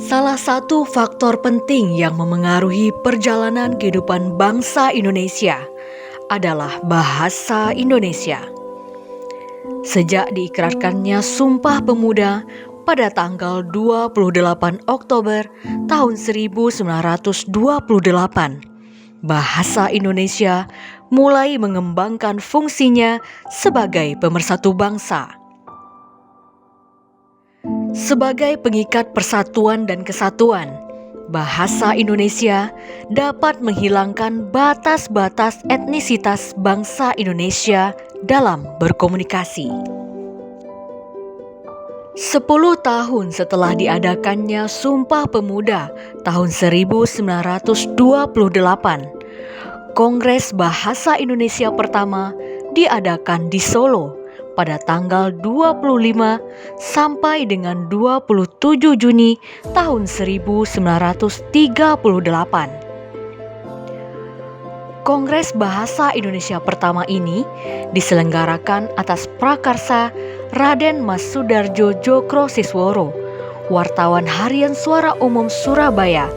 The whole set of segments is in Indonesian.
Salah satu faktor penting yang memengaruhi perjalanan kehidupan bangsa Indonesia adalah bahasa Indonesia. Sejak diikrarkannya Sumpah Pemuda pada tanggal 28 Oktober tahun 1928, bahasa Indonesia mulai mengembangkan fungsinya sebagai pemersatu bangsa. Sebagai pengikat persatuan dan kesatuan, bahasa Indonesia dapat menghilangkan batas-batas etnisitas bangsa Indonesia dalam berkomunikasi. 10 tahun setelah diadakannya Sumpah Pemuda tahun 1928, Kongres Bahasa Indonesia pertama diadakan di Solo pada tanggal 25 sampai dengan 27 Juni tahun 1938. Kongres Bahasa Indonesia pertama ini diselenggarakan atas prakarsa Raden Mas Sudarjo Djokro Sisworo, wartawan harian Suara Umum Surabaya,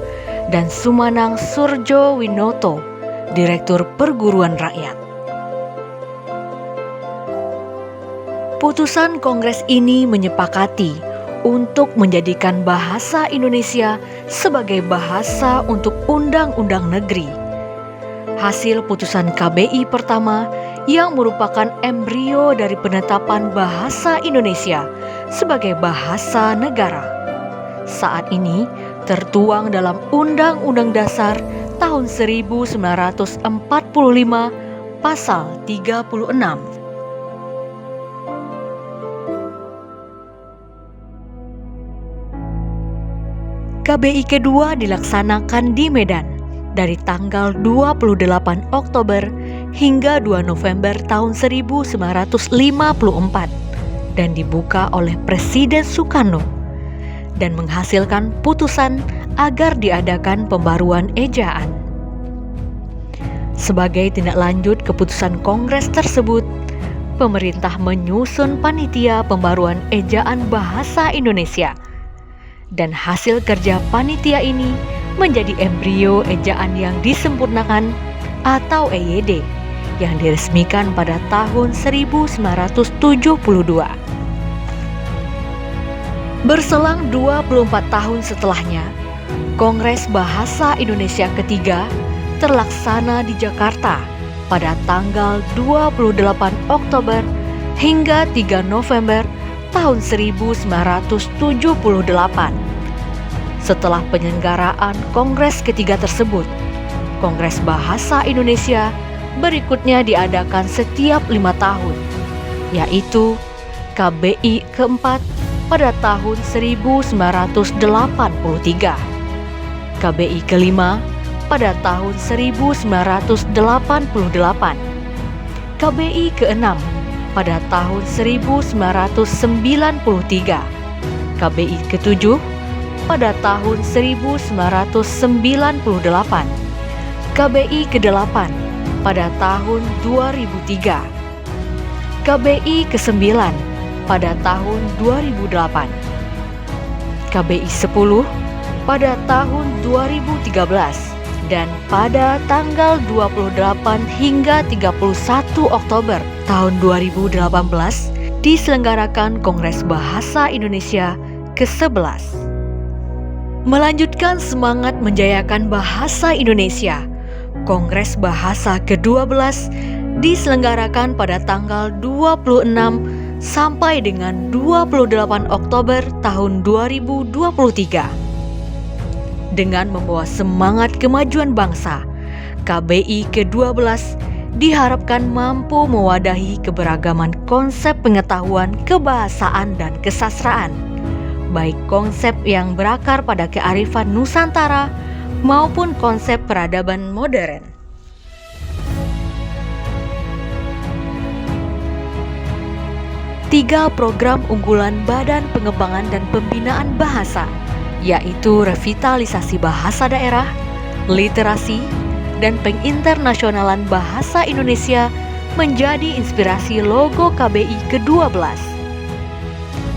dan Sumanang Surjo Winoto, Direktur Perguruan Rakyat. Putusan Kongres ini menyepakati untuk menjadikan bahasa Indonesia sebagai bahasa untuk undang-undang negeri. Hasil putusan KBI pertama yang merupakan embrio dari penetapan bahasa Indonesia sebagai bahasa negara. Saat ini tertuang dalam Undang-Undang Dasar tahun 1945 pasal 36. KBI kedua dilaksanakan di Medan dari tanggal 28 Oktober hingga 2 November tahun 1954 dan dibuka oleh Presiden Soekarno dan menghasilkan putusan agar diadakan pembaruan ejaan. Sebagai tindak lanjut keputusan Kongres tersebut, pemerintah menyusun panitia pembaruan ejaan bahasa Indonesia. Dan hasil kerja panitia ini menjadi embrio ejaan yang disempurnakan atau EYD yang diresmikan pada tahun 1972. Berselang 24 tahun setelahnya, Kongres Bahasa Indonesia ketiga terlaksana di Jakarta pada tanggal 28 Oktober hingga 3 November tahun 1978. Setelah penyelenggaraan Kongres ketiga tersebut, Kongres Bahasa Indonesia berikutnya diadakan setiap 5 tahun, yaitu KBI keempat pada tahun 1983, KBI kelima pada tahun 1988, KBI keenam pada tahun 1993, KBI ketujuh pada tahun 1998, KBI ke-8 pada tahun 2003, KBI ke-9 pada tahun 2008, KBI 10 pada tahun 2013, dan pada tanggal 28 hingga 31 Oktober tahun 2018 diselenggarakan Kongres Bahasa Indonesia ke-11. Melanjutkan semangat menjayakan bahasa Indonesia, Kongres Bahasa ke-12 diselenggarakan pada tanggal 26 sampai dengan 28 Oktober tahun 2023. Dengan membawa semangat kemajuan bangsa, KBI ke-12 diharapkan mampu mewadahi keberagaman konsep pengetahuan kebahasaan dan kesastraan, baik konsep yang berakar pada kearifan Nusantara maupun konsep peradaban modern. Tiga program unggulan Badan Pengembangan dan Pembinaan Bahasa, yaitu revitalisasi bahasa daerah, literasi, dan penginternasionalan bahasa Indonesia menjadi inspirasi logo KBI ke-12.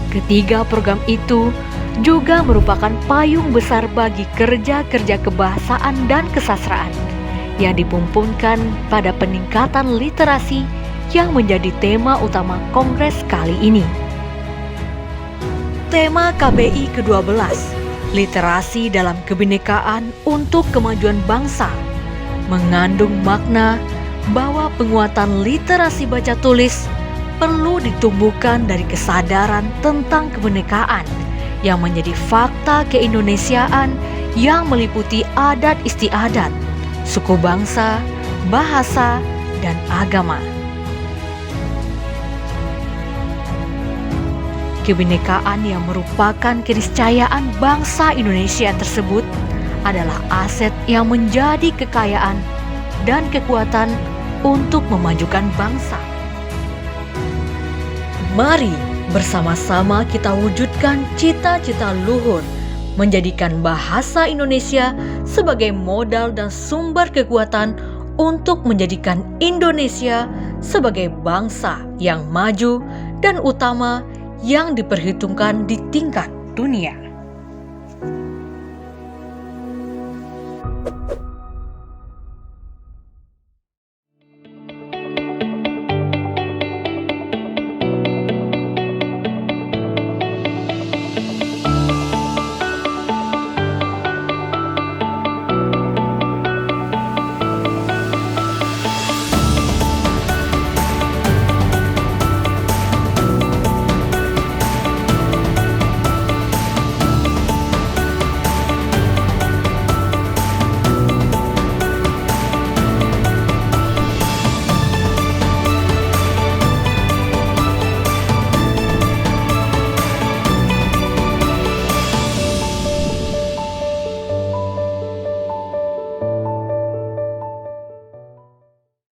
Ketiga program itu juga merupakan payung besar bagi kerja-kerja kebahasaan dan kesastraan yang dipumpukan pada peningkatan literasi yang menjadi tema utama Kongres kali ini. Tema KBI ke-12, Literasi dalam Kebinekaan untuk Kemajuan Bangsa, mengandung makna bahwa penguatan literasi baca tulis perlu ditumbuhkan dari kesadaran tentang kebinekaan yang menjadi fakta keindonesiaan yang meliputi adat istiadat, suku bangsa, bahasa, dan agama. Kebinekaan yang merupakan keniscayaan bangsa Indonesia tersebut adalah aset yang menjadi kekayaan dan kekuatan untuk memajukan bangsa. Mari bersama-sama kita wujudkan cita-cita luhur, menjadikan bahasa Indonesia sebagai modal dan sumber kekuatan untuk menjadikan Indonesia sebagai bangsa yang maju dan utama yang diperhitungkan di tingkat dunia.